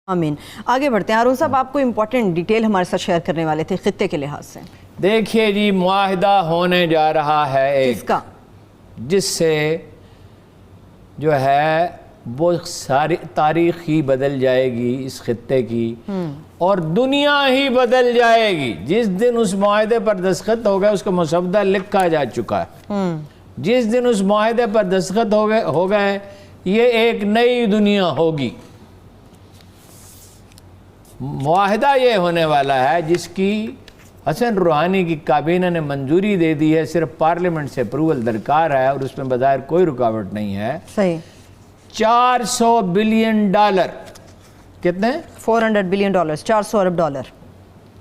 آمین. آگے بڑھتے ہیں. ہارون صاحب آپ کو امپورٹنٹ ڈیٹیل ہمارے ساتھ شیئر کرنے والے تھے خطے کے لحاظ سے. دیکھیے جی، معاہدہ ہونے جا رہا ہے ایک کا جس سے جو ہے وہ ساری تاریخ ہی بدل جائے گی اس خطے کی، اور دنیا ہی بدل جائے گی. جس دن اس معاہدے پر دستخط ہو گئے اس کا مسودہ لکھا جا چکا ہے. جس دن اس معاہدے پر دستخط ہو گئے یہ ایک نئی دنیا ہوگی. معاہدہ یہ ہونے والا ہے جس کی حسن روحانی کی کابینہ نے منظوری دے دی ہے. صرف پارلیمنٹ سے اپروول درکار ہے اور اس میں بظاہر کوئی رکاوٹ نہیں ہے. صحیح. $400 بلین. کتنے؟ $400 بلین. $400 ارب.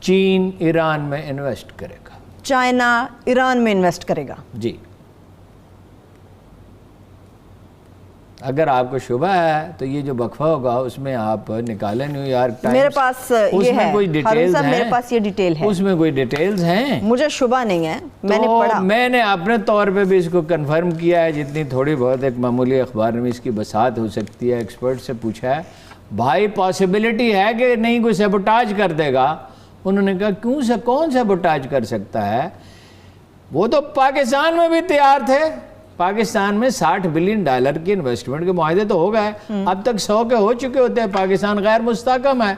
چین ایران میں انویسٹ کرے گا. چائنا ایران میں انویسٹ کرے گا. جی. اگر آپ کو شبہ ہے تو یہ جو وقفہ ہوگا اس میں آپ نکالیں نیو یارک ٹائمز. میرے پاس یہ ہے ہارون صاحب، میرے پاس یہ ڈیٹیل ہے. اس میں کوئی ڈیٹیلز ہیں، مجھے شبہ نہیں ہے، میں نے پڑھا. میں نے اپنے طور پہ بھی اس کو کنفرم کیا ہے جتنی تھوڑی بہت ایک معمولی اخبار میں اس کی بساط ہو سکتی ہے. ایکسپرٹ سے پوچھا ہے بھائی پاسبلٹی ہے کہ نہیں کوئی سیبوٹاج کر دے گا. انہوں نے کہا کیوں سے کون سیبوٹاج کر سکتا ہے؟ وہ تو پاکستان میں بھی تیار تھے. پاکستان میں $60 بلین کی انویسٹمنٹ کے معاہدے تو ہو گئے، اب تک 100 کے ہو چکے ہوتے ہیں. پاکستان غیر مستحکم ہے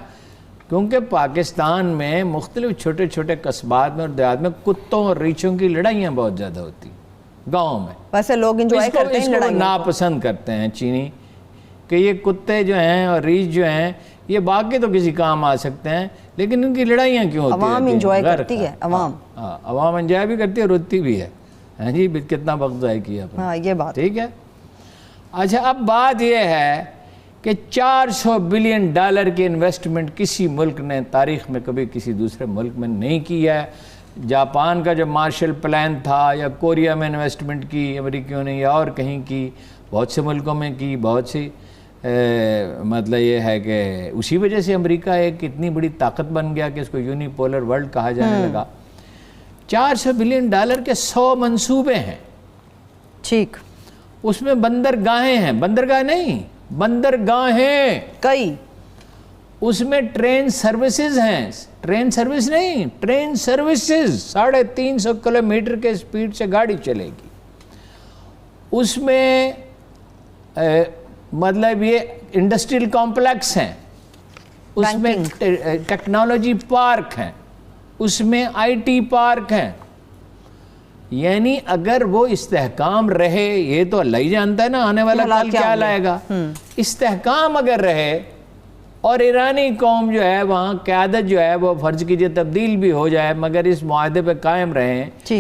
کیونکہ پاکستان میں مختلف چھوٹے چھوٹے قصبات میں اور دیہات میں کتوں اور ریچھوں کی لڑائیاں بہت زیادہ ہوتی گاؤں میں. ویسے لوگ انجوائے کرتے ہیں لڑائیاں، ناپسند کرتے ہیں چینی کہ یہ کتے جو ہیں اور ریچھ جو ہیں یہ باقی تو کسی کام آ سکتے ہیں لیکن ان کی لڑائیاں کیوں ہوتی ہیں؟ عوام انجوائے کرتی ہے. عوام انجوائے بھی کرتی ہے، روتی بھی ہے. ہاں جی، کتنا وقت ضائع کیا اپنے. ہاں یہ بات ٹھیک ہے. اچھا اب بات یہ ہے کہ $400 بلین کی انویسٹمنٹ کسی ملک نے تاریخ میں کبھی کسی دوسرے ملک میں نہیں کی ہے. جاپان کا جو مارشل پلان تھا یا کوریا میں انویسٹمنٹ کی امریکیوں نے یا اور کہیں کی، بہت سے ملکوں میں کی، بہت سی مطلب یہ ہے کہ اسی وجہ سے امریکہ ایک اتنی بڑی طاقت بن گیا کہ اس کو یونی پولر ورلڈ کہا جانے لگا. $400 بلین کے 100 منصوبے ہیں. ٹھیک. اس میں بندرگاہیں ہیں، بندرگاہ نہیں بندرگاہیں کئی. اس میں ٹرین سروسز ہیں، ٹرین سروس نہیں، ٹرین سروسز 350 کلومیٹر کے سپیڈ سے گاڑی چلے گی. اس میں مطلب یہ انڈسٹریل کمپلیکس ہیں، اس میں ٹیکنالوجی پارک ہیں، اس میں آئی ٹی پارک ہیں. یعنی اگر وہ استحکام رہے، یہ تو اللہ ہی جانتا ہے نا آنے والا کل کیا لائے گا. استحکام اگر رہے اور ایرانی قوم جو ہے وہاں قیادت جو ہے وہ فرض کیجئے تبدیل بھی ہو جائے مگر اس معاہدے پہ قائم رہیں،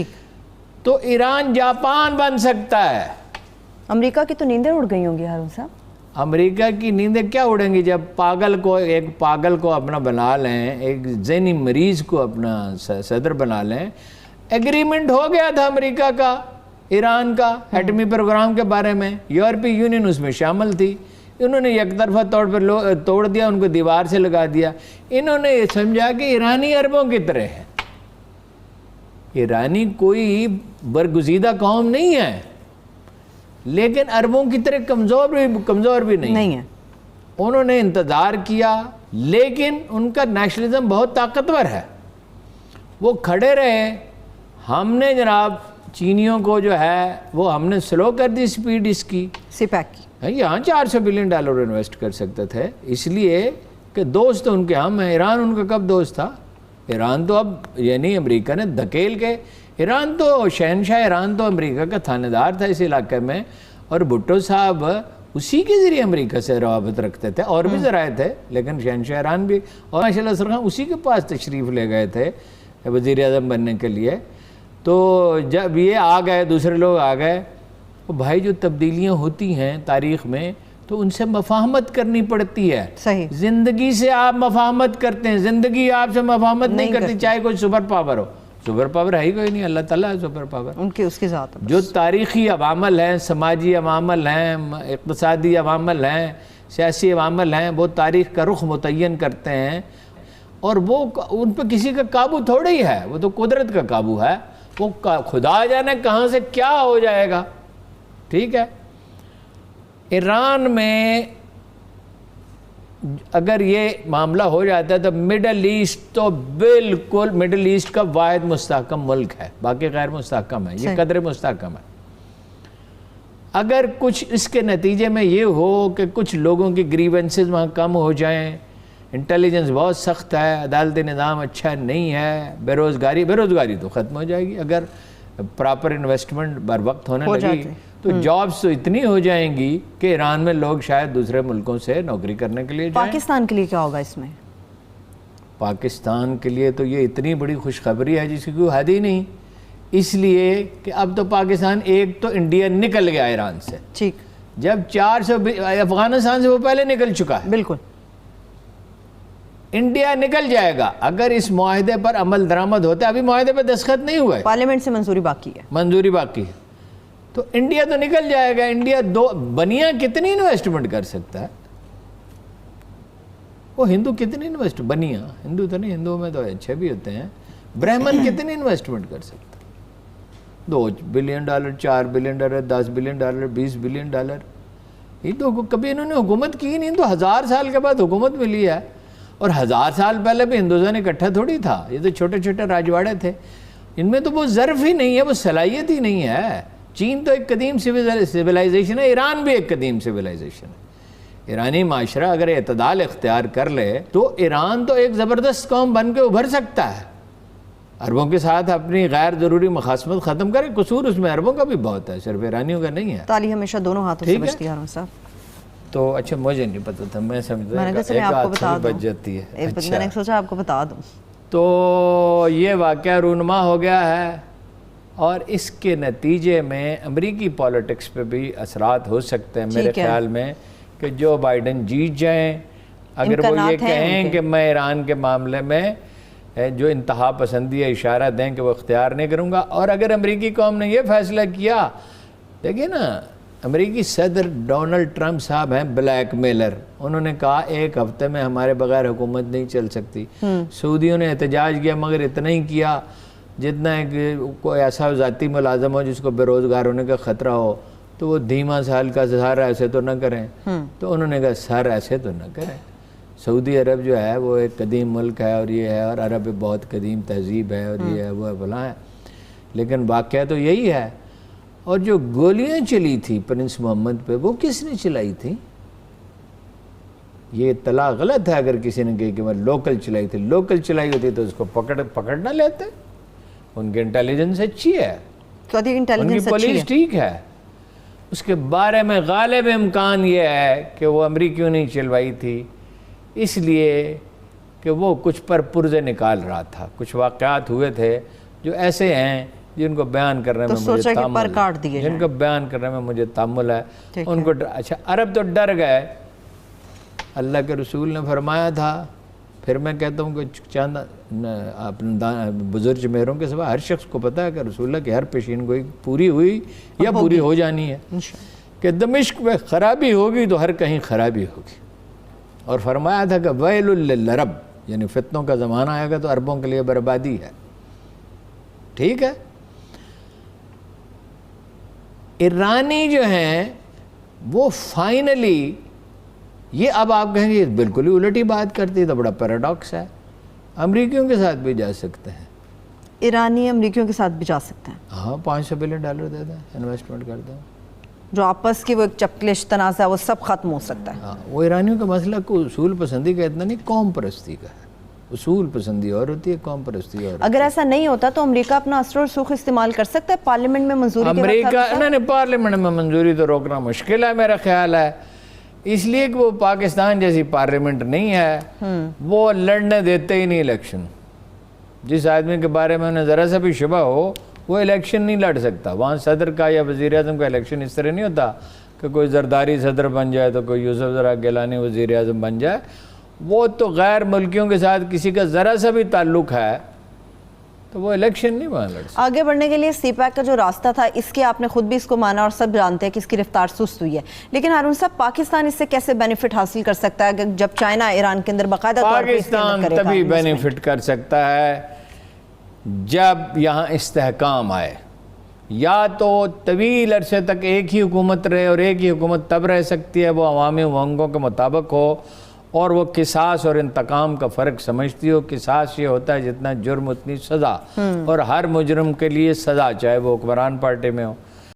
تو ایران جاپان بن سکتا ہے. امریکہ کی تو نیندیں اڑ گئی ہوں گی ہارون صاحب. امریکہ کی نیندیں کیا اڑیں گی جب ایک پاگل کو اپنا بنا لیں، ایک ذہنی مریض کو اپنا صدر بنا لیں. ایگریمنٹ ہو گیا تھا امریکہ کا ایران کا ایٹمی پروگرام کے بارے میں، یورپی یونین اس میں شامل تھی. انہوں نے یک طرفہ طور پر توڑ دیا، ان کو دیوار سے لگا دیا. انہوں نے یہ سمجھا کہ ایرانی عربوں کی طرح ہے. ایرانی کوئی برگزیدہ قوم نہیں ہے لیکن عربوں کی طرح کمزور بھی نہیں ہے. انہوں نے انتظار کیا لیکن ان کا نیشنلزم بہت طاقتور ہے. وہ کھڑے رہے. ہم نے جناب چینیوں کو جو ہے وہ ہم نے سلو کر دی سپیڈ اس کی. سپیک کی یہاں $400 بلین انویسٹ کر سکتے تھے اس لیے کہ دوست ان کے ہم ہیں. ایران ان کا کب دوست تھا؟ ایران تو اب یعنی امریکہ نے دھکیل کے، ایران تو شہنشاہ ایران تو امریکہ کا تھانے دار تھا اس علاقے میں، اور بھٹو صاحب اسی کے ذریعے امریکہ سے روابط رکھتے تھے. اور بھی ذرائع تھے لیکن شہنشاہ ایران بھی، اور ماشاء اللہ سرخان اسی کے پاس تشریف لے گئے تھے وزیر اعظم بننے کے لیے. تو جب یہ آ گئے، دوسرے لوگ آ گئے، تو بھائی جو تبدیلیاں ہوتی ہیں تاریخ میں تو ان سے مفاہمت کرنی پڑتی ہے. صحیح. زندگی سے آپ مفاہمت کرتے ہیں، زندگی آپ سے مفاہمت نہیں کرتی چاہے کوئی سپر پاور ہو. سپر پاور ہے ہی کوئی نہیں، اللہ تعالیٰ ہے سپر پاور. ان کی اس کی ذات. جو تاریخی عوامل ہیں، سماجی عوامل ہیں، اقتصادی عوامل ہیں، سیاسی عوامل ہیں، وہ تاریخ کا رخ متعین کرتے ہیں اور وہ ان پہ کسی کا قابو تھوڑا ہی ہے. وہ تو قدرت کا قابو ہے. وہ خدا جانے کہاں سے کیا ہو جائے گا. ٹھیک ہے. ایران میں اگر یہ معاملہ ہو جاتا ہے تو مڈل ایسٹ تو بالکل مڈل ایسٹ کا واحد مستحکم ملک ہے، باقی غیر مستحکم ہے، یہ قدر مستحکم ہے۔ اگر کچھ اس کے نتیجے میں یہ ہو کہ کچھ لوگوں کی گریونسز وہاں کم ہو جائیں، انٹیلیجنس بہت سخت ہے، عدالتی نظام اچھا نہیں ہے، بے روزگاری تو ختم ہو جائے گی اگر پراپر انویسٹمنٹ بر وقت ہونے لگی تو جابز تو اتنی ہو جائیں گی کہ ایران میں لوگ شاید دوسرے ملکوں سے نوکری کرنے کے لیے جائیں۔ پاکستان کے لیے کیا ہوگا اس میں؟ پاکستان کے لیے تو یہ اتنی بڑی خوشخبری ہے جس کی کوئی حد ہی نہیں، اس لیے کہ اب تو پاکستان ایک تو انڈیا نکل گیا ایران سے، ٹھیک، جب 400 افغانستان سے وہ پہلے نکل چکا ہے، بالکل انڈیا نکل جائے گا اگر اس معاہدے پر عمل درآمد ہوتا ہے۔ ابھی معاہدے پہ دستخط نہیں ہوئے، پارلیمنٹ سے منظوری باقی ہے، منظوری باقی ہے، تو انڈیا تو نکل جائے گا۔ انڈیا بنیا کتنی انویسٹمنٹ کر سکتا ہے؟ وہ ہندو کتنی بنیا ہندو تو نہیں، ہندوؤں میں تو اچھے بھی ہوتے ہیں، برہمن کتنی انویسٹمنٹ کر سکتا ہے؟ $2 بلین، $4 بلین، $10 بلین، $20 بلین۔ یہ تو کبھی انہوں نے حکومت کی نہیں، تو 1000 سال کے بعد حکومت ملی ہے، اور 1000 سال پہلے بھی ہندوستان اکٹھا تھوڑی تھا، یہ تو چھوٹے چھوٹے راجواڑے تھے، ان میں تو وہ ظرف ہی نہیں ہے، وہ صلاحیت ہی نہیں ہے۔ چین تو ایک قدیم سویلائزیشن ہے، ایران بھی ایک قدیم سویلائزیشن ہے۔ ایرانی معاشرہ اگر اعتدال اختیار کر لے تو ایران تو ایک زبردست قوم بن کے ابھر سکتا ہے، عربوں کے ساتھ اپنی غیر ضروری مخاصمت ختم کرے۔ قصور اس میں عربوں کا بھی بہت ہے، صرف ایرانیوں کا نہیں ہے۔ تالی ہمیشہ دونوں ہاتھوں سے بجتی ہے ہارون صاحب۔ تو اچھا، مجھے نہیں پتا تھا، میں سمجھتا میں نے کہا ایک ہاتھ سے بچ جاتی ہے، میں نے سوچا آپ کو بتا دوں۔ تو یہ واقعہ رونما ہو گیا ہے، اور اس کے نتیجے میں امریکی پولیٹکس پہ بھی اثرات ہو سکتے ہیں میرے خیال میں، کہ جو بائیڈن جیت جائیں، اگر وہ یہ کہیں کہ میں ایران کے معاملے میں جو انتہا پسندی ہے اشارہ دیں کہ وہ اختیار نہیں کروں گا، اور اگر امریکی قوم نے یہ فیصلہ کیا، دیکھیں نا، امریکی صدر ڈونلڈ ٹرمپ صاحب ہیں بلیک میلر، انہوں نے کہا 1 ہفتے میں ہمارے بغیر حکومت نہیں چل سکتی۔ سعودیوں نے احتجاج کیا، مگر اتنا ہی کیا جتنا کوئی ایسا ذاتی ملازم ہو جس کو بے روزگار ہونے کا خطرہ ہو تو وہ دھیما سا ہلکا سا سر ایسے تو نہ کریں، تو انہوں نے کہا سر ایسے تو نہ کریں۔ سعودی عرب جو ہے وہ ایک قدیم ملک ہے، اور یہ ہے، اور عرب بہت قدیم تہذیب ہے، اور یہ ہے وہ ہے فلاں ہے، لیکن واقعہ تو یہی ہے۔ اور جو گولیاں چلی تھی پرنس محمد پہ، وہ کس نے چلائی تھی؟ یہ اطلاع غلط ہے اگر کسی نے کہی کہ وہ لوکل چلائی تھی، لوکل چلائی ہوتی تو اس کو پکڑ نہ لیتے، ان کی انٹیلیجنس اچھی ہے، ان کی پولیس ٹھیک ہے، اس کے بارے میں غالب امکان یہ ہے کہ وہ امریکیوں نے چلوائی تھی، اس لیے کہ وہ کچھ پر پرزے نکال رہا تھا، کچھ واقعات ہوئے تھے جو ایسے ہیں جن کو بیان کرنے میں مجھے تامل ہے، جن کو بیان کرنے میں مجھے تامل ہے، ان کو اچھا عرب تو ڈر گئے، اللہ کے رسول نے فرمایا تھا، پھر میں کہتا ہوں کہ چاند اپنے بزرگ میروں کے سوا ہر شخص کو پتا ہے کہ رسول اللہ کی ہر پیشین گوئی پوری ہوئی یا پوری ہو جانی ہے، کہ دمشق میں خرابی ہوگی تو ہر کہیں خرابی ہوگی، اور فرمایا تھا کہ ویل للعرب، یعنی فتنوں کا زمانہ آئے گا تو عربوں کے لیے بربادی ہے۔ ٹھیک ہے، ایرانی جو ہیں وہ فائنلی یہ اب آپ کہیں گے بالکل ہی الٹی بات کرتی ہے، تو بڑا پیراڈاکس ہے، امریکیوں کے ساتھ بھی جا سکتے ہیں، ایرانی امریکیوں کے ساتھ بھی جا سکتے ہیں، ہاں $500 بلین دے دیں، انویسٹمنٹ کر دیں، جو آپس کی وہ ایک چپکلش تنازع وہ سب ختم ہو سکتا ہے۔ ہاں، وہ ایرانیوں کا مسئلہ کوئی اصول پسندی کا اتنا نہیں، قوم پرستی کا ہے، اصول پسندی اور ہوتی ہے، قوم پرستی اور۔ اگر ایسا نہیں ہوتا تو امریکہ اپنا اثر و رسوخ استعمال کر سکتا ہے پارلیمنٹ میں منظوری کے امریکہ نے پارلیمنٹ میں منظوری تو روکنا مشکل ہے میرا خیال ہے، اس لیے کہ وہ پاکستان جیسی پارلیمنٹ نہیں ہے، وہ لڑنے دیتے ہی نہیں الیکشن، جس آدمی کے بارے میں انہیں ذرا سا بھی شبہ ہو وہ الیکشن نہیں لڑ سکتا۔ وہاں صدر کا یا وزیر اعظم کا الیکشن اس طرح نہیں ہوتا کہ کوئی زرداری صدر بن جائے تو کوئی یوسف زرا گیلانی وزیر اعظم بن جائے، وہ تو غیر ملکیوں کے ساتھ کسی کا ذرا سا بھی تعلق ہے تو وہ الیکشن نہیں وہاں لڑ سکتا۔ آگے بڑھنے کے لیے سی پیک کا جو راستہ تھا، اس کے آپ نے خود بھی اس کو مانا اور سب جانتے ہیں کہ اس کی رفتار سست ہوئی ہے، لیکن ہارون صاحب پاکستان اس سے کیسے بینیفٹ حاصل کر سکتا ہے جب چائنا ایران کے اندر باقاعدہ طور پر پاکستان تبھی بینیفٹ کر سکتا ہے جب یہاں استحکام آئے، یا تو طویل عرصے تک ایک ہی حکومت رہے، اور ایک ہی حکومت تب رہ سکتی ہے وہ عوامی امنگوں کے مطابق ہو، اور وہ قصاص اور انتقام کا فرق سمجھتی ہو. قصاص یہ ہوتا ہے جتنا جرم اتنی سزا, اور ہر مجرم کے لیے سزا, چاہے وہ حکمران پارٹی میں ہو